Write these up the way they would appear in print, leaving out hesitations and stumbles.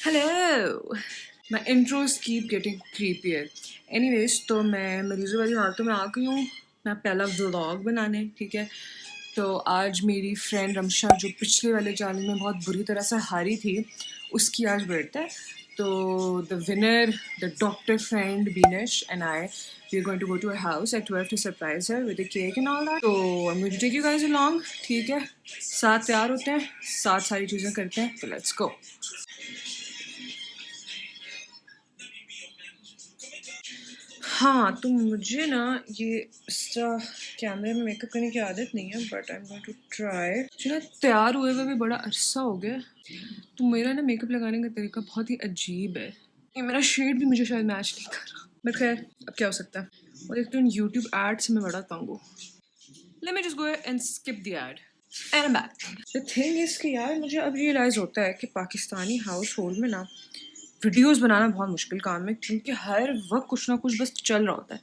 Hello. My intros keep getting creepier. Anyways, तो मैं मरीज़ों वाली हालतों में आ गई हूँ मैं पहला व्लॉग बनाने, ठीक है। तो आज मेरी फ्रेंड रमशा जो पिछले वाले चैनल में बहुत बुरी तरह से हारी थी, उसकी आज बर्थडे है। तो the winner, the doctor friend Binesh and I, we are going to go to her house at 12 to surprise her with a cake and all that. So I'm going to take you guys along, ठीक है। साथ तैयार होते हैं, साथ सारी चीज़ें करते हैं, तो let's go. हाँ, तो मुझे ना ये इस तरह कैमरे में मेकअप करने की आदत नहीं है, but I am going to try. मुझे ना तैयार हुए हुए भी बड़ा अरसा हो गया, तो मेरा ना मेकअप लगाने का तरीका बहुत ही अजीब है। ये मेरा शेड भी मुझे शायद मैच नहीं कर रहा, बट खैर अब क्या हो सकता है। और एक तो इन यूट्यूब एड से मैं बड़ा तंग हूँ। Let me just go and skip the ad and I am back. The thing is कि यार मुझे अब रियलाइज़ होता है कि पाकिस्तानी हाउस होल्ड में ना वीडियोस बनाना बहुत मुश्किल काम है, क्योंकि हर वक्त कुछ ना कुछ बस चल रहा होता है।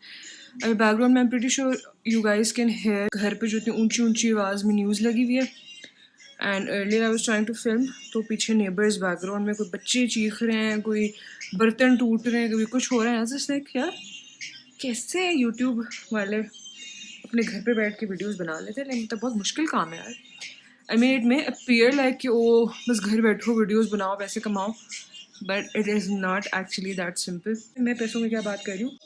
अभी बैकग्राउंड में I am pretty sure you guys can hear घर पे जो इतनी ऊंची ऊंची आवाज़ में न्यूज़ लगी हुई है। And earlier I was trying to film, तो पीछे नेबर्स बैकग्राउंड में कोई बच्चे चीख रहे हैं, कोई बर्तन टूट रहे हैं, कभी कुछ हो रहा है। जस्ट लाइक यार कैसे यूट्यूब वाले अपने घर पे बैठ के वीडियोस बना लेते हैं, लेकिन तो बहुत मुश्किल काम है यार। I mean it may appear like कि ओ बस घर बैठो वीडियोस बनाओ पैसे कमाओ, but it is not actually that simple. मैं पैसों की क्या बात कर रही हूँ।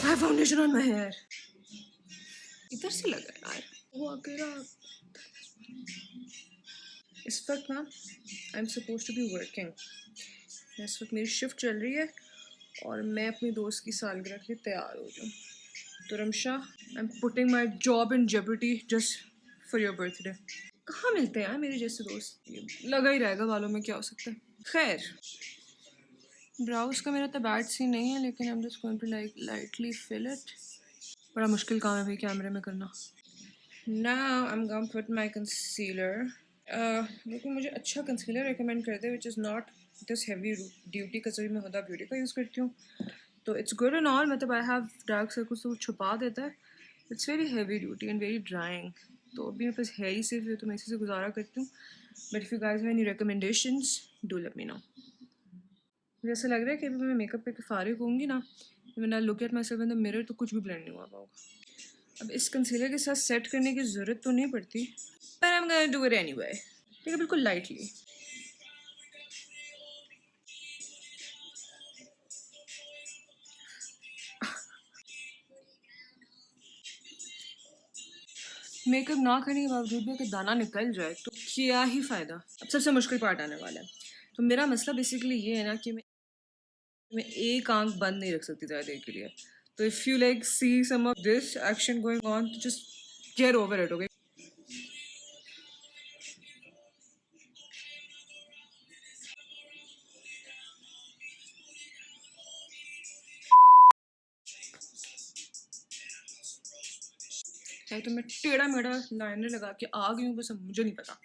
I foundation on my hair, इधर से लगा यार वो अकेला। इस वक्त ना I am suppose to be working, इस वक्त मेरी शिफ्ट चल रही है और मैं अपनी दोस्त की सालगिरह के लिए तैयार हो रही हूँ। तो Ramsha, I am putting my job in jeopardy just for your birthday. कहाँ मिलते हैं यार मेरे जैसे दोस्त, लगा ही रहेगा बालों में, क्या हो सकता है। खैर, ब्राउज का मेरा तो बैड सीन नहीं है, लेकिन I am just going to like lightly fill it. बड़ा मुश्किल काम है भाई कैमरे में करना। Now I am going to put my concealer. लेकिन मुझे अच्छा कंसीलर रिकमेंड कर दे which is not this heavy duty, कभी मैं हुदा ब्यूटी का यूज़ करती हूँ, तो इट्स गुड एंड ऑल। मतलब आई हैव डार्क सर्कल्स तो छुपा देता है, it's very heavy duty and very drawing. तो अभी मेरे पास है ही सिर्फ ये, तो मैं इसी से गुजारा करती हूँ। But if you guys have any recommendations do let me know. मुझे ऐसा लग रहा है कि अभी मैं मेकअप करके फारिग होंगी ना, when I look at my self in the mirror, तो कुछ भी ब्लेंड नहीं हुआ होगा। अब इस कंसीलर के साथ सेट करने की ज़रूरत तो नहीं पड़ती, पर I am gonna do it anyway, ठीक है, बिल्कुल लाइटली। मेकअप ना करने के बावजूद भी अगर दाना निकल जाए तो क्या ही फ़ायदा। अब सबसे मुश्किल पार्ट आने वाला है। तो मेरा मसला बेसिकली ये है ना कि मैं एक आंख बंद नहीं रख सकती ज़्यादा देर के लिए। तो if you like see some of this action going on, तो just get over it, okay. तो मैं टेढ़ा मेढ़ा लाइनर लगा के आ गई हूँ, बस अब मुझे नहीं पता।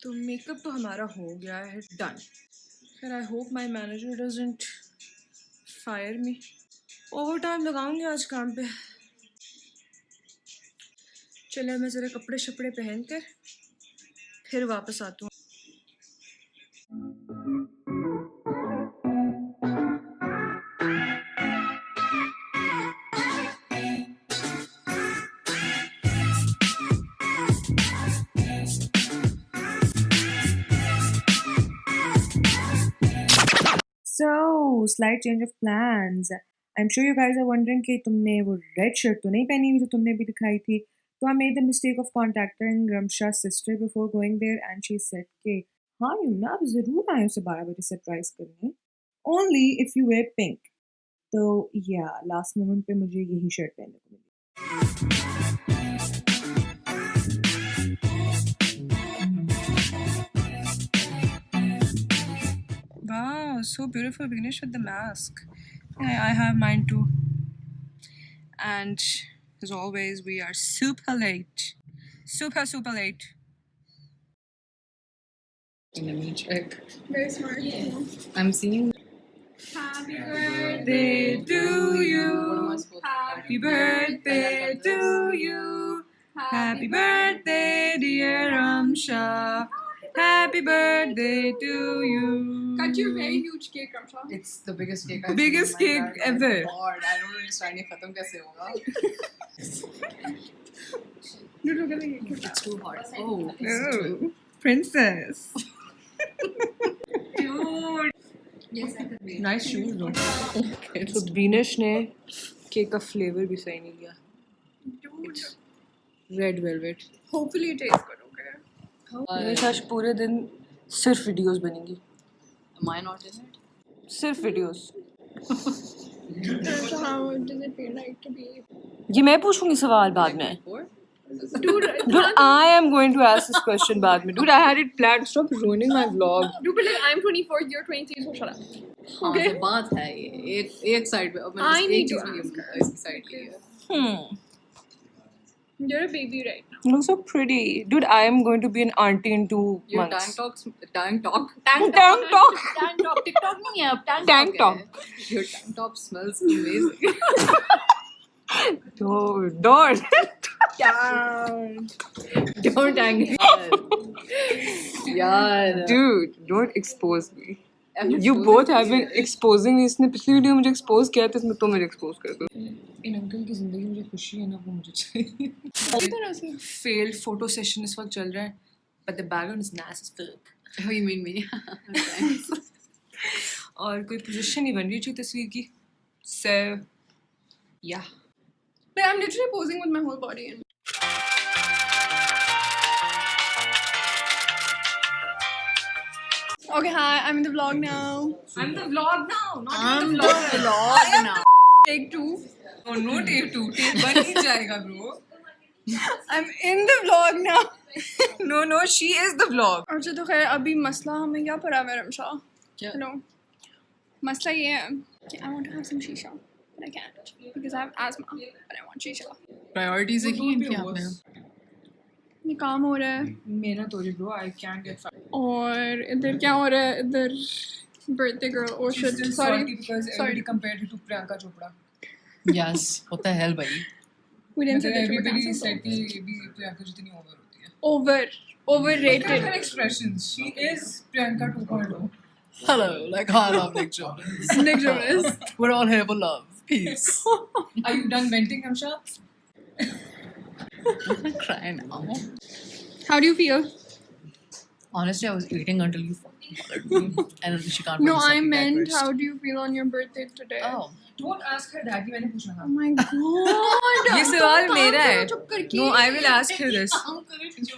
तो मेकअप तो हमारा हो गया है डन। फिर I hope my manager doesn't fire me. Over time लगाऊंगी आज काम पे। चलो मैं ज़रा कपड़े शपड़े पहन कर फिर वापस आती हूँ। So, slight change of plans. I'm sure you guys are wondering कि तुमने वो रेड शर्ट तो नहीं पहनी हुई जो तुमने अभी दिखाई थी। तो I made the mistake of contacting Ramsha's sister before going there, and she said कि हाँ यमुना आप ज़रूर आए उसे 12 बजे सरप्राइज करने, only if you wear pink. तो या लास्ट मोमेंट पे मुझे यही शर्ट पहनने को मिली। Wow, so beautiful, Vignesh, with the mask. I have mine too. And As always, we are super late. Super late. Let me check. Very smart. I'm seeing. Happy Birthday to you. What am I supposed to Happy birthday to you. Happy birthday, dear Ramsha. Happy birthday to you. Cut your very huge cake, Ramsha. It's the biggest cake I've Biggest seen in my cake entire ever. life. God, I don't understand. ये खत्म कैसे होगा? Dude, look at the cake. It's too hot. Oh, Oh, princess. dude. Yes, I could be. Nice shoes though. So Dinesh ने cake का flavour भी सही नहीं लिया. Dude, Red velvet. hopefully it tastes good, okay? Dinesh आज पूरे दिन सिर्फ वीडियोस बनेंगी. Am I not in it? सिर्फ videos. So how does it feel like to be... ये मैं पूछूंगी सवाल बाद में. Before? Dude, Dude, I am going to ask this question बाद में. Dude, I had it planned. Stop ruining my vlog. dude, but like I'm 24, you're 23, so shut up. हाँ, Okay. तो बात है ये. एक साइड पे. अब मैंने I बस need एक to चीज़ में ask her. इसकी साइड ली है. You're a baby right now. You look so pretty. Dude, I am going to be an auntie in 2 Your months. tank top. Tank top. Tank top. TikTok नहीं है अब tank Tank top. है. Your tank top smells amazing. Don't. Don't anger. यार. Dude, don't expose me. I'm You exposing both have you. been exposing me. इसने पिछली video में मुझे expose किया था, इसमें तुम मुझे expose कर दो. इन अंकल की जिंदगी में जो खुशी है ना वो मुझे चाहिए. किस तरह से? Failed photo session इस वक्त चल रहा है, but the background is nice as fuck. Oh, you mean me? Thanks. और कोई पोजीशन नहीं बन रही थी तस्वीर की. So, yeah. Like I'm literally posing with my whole body in. Okay, hi, I'm in the vlog now. I'm the vlog now. I'm the vlog now. Take 2. Oh, no take 2. Take 1 ही जाएगा bro. I'm in the vlog now. No, she is the vlog. अच्छा तो खैर अभी मसला हमें क्या पड़ा है रमशा? क्या? Hello. मसला ये है कि I want to have some shisha, but I can't because I have asthma, but I want shisha. Priorities है कि इनकी आप में. ये काम हो रहा है मेरा तो जी bro, I can't get fat. और इधर क्या हो रहा है इधर birthday girl. Oh shit, sorry. Because everybody compared her to Priyanka Chopra. Yes. What the hell, भाई? We didn't say that. Everybody said कि ये भी Priyanka जितनी over होती है. Overrated. Her expressions. She is Priyanka 2.0. Hello, like hi, I'm Nick Jonas. Nick Jonas. We're all here for love, peace. Are you done venting, Amsha? I'm gonna cry now. How do you feel? Honestly, I was eating until you fucking bothered me, and she can't. No, put the I sucky meant backwards. how do you feel on your birthday today? Oh, Don't ask her that. मैंने पूछना Oh था. my god. ये सवाल मेरा है. चुप करके. No, I will ask her this.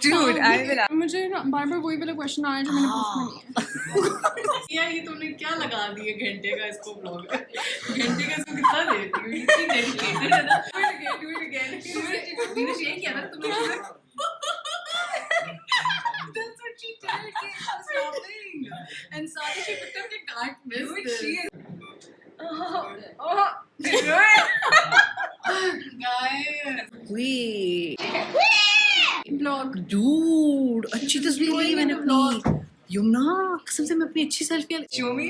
Dude, I will ask. मुझे बार बार वही वाला क्वेश्चन आया जो मैंने पूछना नहीं है. यार ये तुमने क्या लगा दिया घंटे का इसको ब्लॉग में. घंटे का इसको कितना देती हो? इतनी डेडिकेटेड है ना. Do it again. दिनेश यही किया ना तुमने. That's what she did. She was laughing. And suddenly she picked up the can't miss Dude, this. she is. Guys. Wait. Vlog. Dude, अच्छी तस्वीर ली मैंने अपनी. यमुना कसम से मैं अपनी अच्छी selfie. Show me.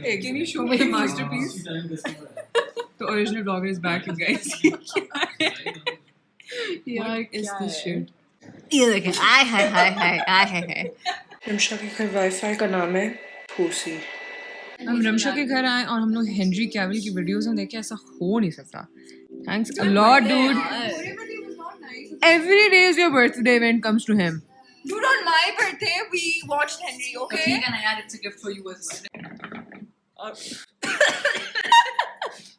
Hey, can you show me the masterpiece? The original vlogger is back, you guys. What is this shit? ये देखें. आय हाय. रमशा के घर वाईफाई का नाम है फूसी. हम रमशा के घर आए और हम लोग हेनरी कैविल की वीडियोस में देखे. ऐसा हो नहीं सकता. Thanks a lot, dude. Everybody was not nice. Every day is your birthday when it comes to him. Dude, on my birthday we watched Henry, okay? ठीक है ना यार, it's a gift for you as well.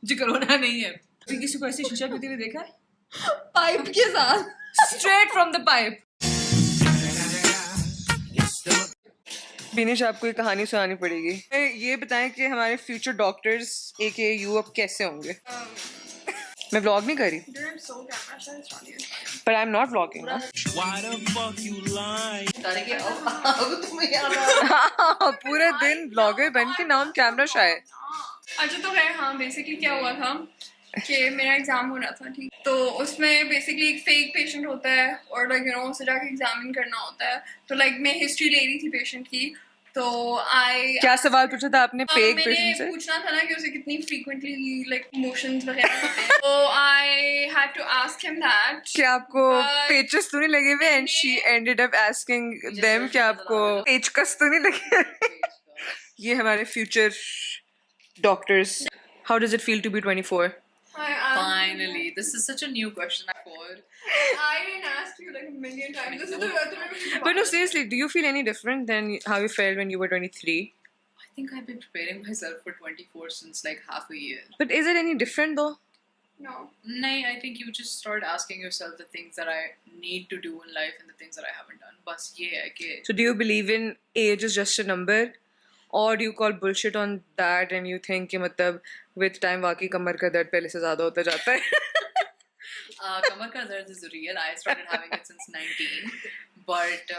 जी corona नहीं है. किसी को ऐसे शीशा पीते हुए देखा है? Pipe के साथ. Straight from the pipe. बिनिश आपको एक कहानी सुनानी पड़ेगी. ये बताएं कि हमारे फ्यूचर डॉक्टर्स एके यू अब कैसे होंगे. मैं व्लॉग नहीं कर रही. Dude, I'm so camera shy, it's not you. But I'm not vlogging. Why the fuck you lying? तारे के अब तुम्हें याद आ. पूरे दिन ब्लॉगर बन के नाम कैमरा शाय. अच्छा तो है हाँ बेसिकली क्या हुआ था कि मेरा एग्जाम होना था, ठीक, तो उसमें बेसिकली एक फेक पेशेंट होता है और लाइक उसे जाके एग्जामिन करना होता है। तो लाइक मैं हिस्ट्री ले रही थी पेशेंट की, तो क्या सवाल पूछा था आपने फेक मैंने पेशेंट से? पूछना था ना कि उसे कितनी फ्रीक्वेंटली लाइक मोशंस वगैरह होते हैं, तो I had to ask him that कि आपको पेचकस तो नहीं लगे हुए? And she ended up asking them कि आपको पेचकस तो नहीं लगे? ये हमारे future doctors. How does it feel to be 24? Finally, this is such a new question for. I didn't ask you like a million times. This is the But no, seriously, do you feel any different than how you felt when you were 23? I think I've been preparing myself for 24 since like half a year. But is it any different though? No. Nay, I think you just start asking yourself the things that I need to do in life and the things that I haven't done. Bas ye hai ki So do you believe in age is just a number? Or do you call bullshit on that and you think कि मतलब with time वाकई कमर का दर्द पहले से ज़्यादा होता जाता है? kamar ka dard is real. I started having it since 19. But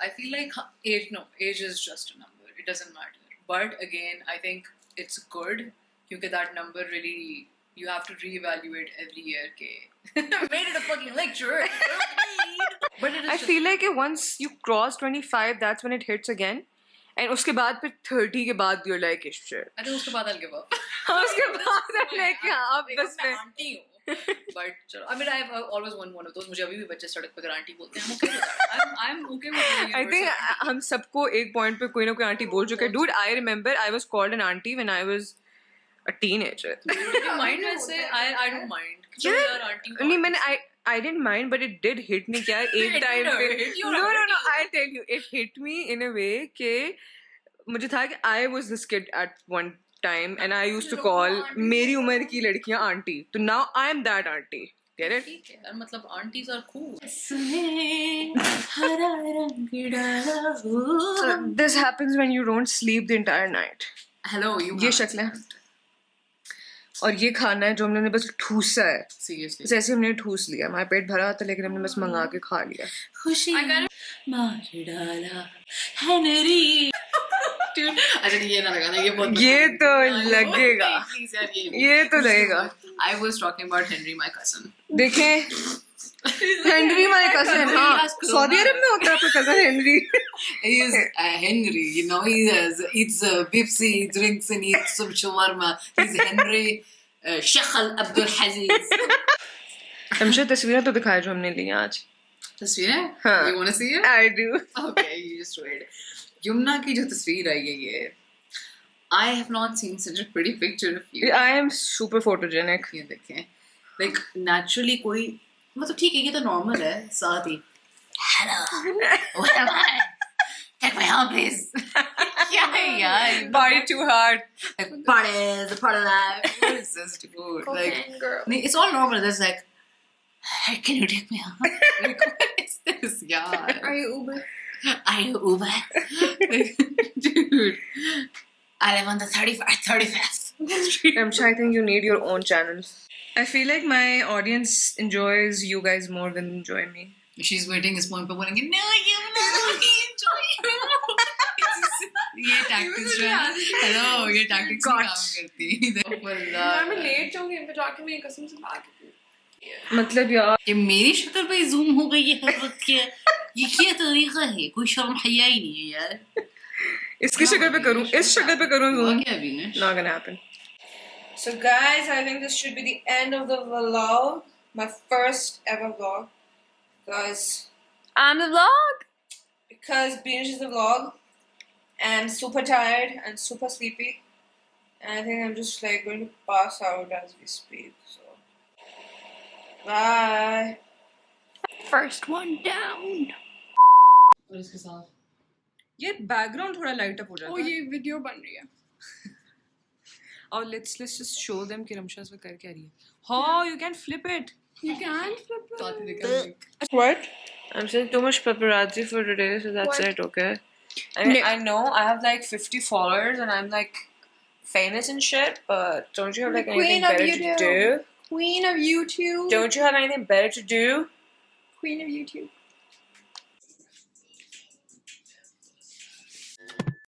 I feel like age is just a number. It doesn't matter. But again, I think it's good because that number really, you have to reevaluate every year. Made it a fucking lecture. But it is I feel like once you cross 25, that's when it hits again. And उसके बाद फिर 30 के बाद you're like shit. I think उसके बाद I'll give up. उसके बाद I'm like हाँ बस मैं आंटी हूँ. But चलो, I mean I've always won one of those. मुझे अभी भी बच्चे सड़क पर आंटी बोलते हैं. I'm okay with that. I'm okay with the I think universal. हम सबको एक point पे कोई ना कोई आंटी बोल चुका है. Dude, I remember I was called an auntie when I was a teenager. Do you mind वैसे? I don't mind. So Yeah. यार आंटी. नहीं मैंने I didn't mind, but it did hit me क्या एक It time did पे. hit you, No, right? I'll tell you, it hit me in a way कि मुझे था कि I was this kid at one time and I used to call मेरी उम्र की लड़कियां आंटी. तो now I am that auntie. Get it? ठीक है यार, मतलब aunties are cool. So this happens when you don't sleep the entire night. Hello, you. ये शक्ल है. और ये खाना है जो हमने बस ठूसा है. Seriously. बस ऐसे हमने ठूस लिया. हमारा पेट भरा था लेकिन हमने बस मंगा के खा लिया. खुशी I got मार डाला हेनरी. अच्छा ये ना लगाना, ये बहुत ये तो लगेगा. Please यार ये तो लगेगा. I was talking about Henry, my cousin. देखें हेनरी माय कजन. हाँ सऊदी अरब में होता है आपका cousin Henry. He is Henry, you know, he eats Pepsi, drinks and eats some shawarma. He's Henry Sheikh Abdul Aziz. हमसे तस्वीरें तो दिखाए जो हमने ली हैं आज. तस्वीरें? हाँ. You wanna see it? I do. Okay, you just wait. Yamuna की जो तस्वीर आई है ये, I have not seen such a pretty picture of you. I am super photogenic. ये देखें, like naturally कोई, मतलब ठीक है ये तो normal है, साथ ही hello, where am I? Take me home please. क्या है यार? Party too hard. Like party is a part of life. What is this dude? Like, girl. it's all normal. There's like, hey, can you take me home? Like, what is this? Yeah. Are you Uber? Are you Uber? Dude, I live on the 35th street. I think you need your own channel. I feel like my audience enjoys you guys more than enjoy me. She's waiting this point, but बोलेंगे no, you know, we enjoy you. ये tactics जो है, hello, ये tactics भी काम करती है. यार मैं लेट जाऊंगी इन पे जाके मेरी कसम से बात. मतलब यार ये मेरी शक्ल पे जूम हो गई है हर वक्त के. ये क्या तरीका है? कोई शर्म हया ही नहीं है यार. इसकी शक्ल पे करूं, इस शक्ल पे करूं हुआ zoom. क्या अभी? Not gonna happen. So guys, I think this should be the end of the vlog. My first ever vlog. Guys, I'm the vlog. because Binge is the vlog, and I'm super tired and super sleepy. And I think I'm just like going to pass out as we speak. So, bye. First one down. और इसके साथ ये background थोड़ा light up हो जाता Oh, है. ये video बन रही है. और let's just show them कि रमशा इसमें कर क्या रही है. Oh, you can flip it. You can flip साथ ही it. देखा like, What? I'm saying too much paparazzi for today, so that's What? it, okay? I know I have like 50 followers and I'm like famous and shit, but don't you have like anything Queen of better to YouTube. do? Queen of YouTube. Don't you have anything better to do? Queen of YouTube.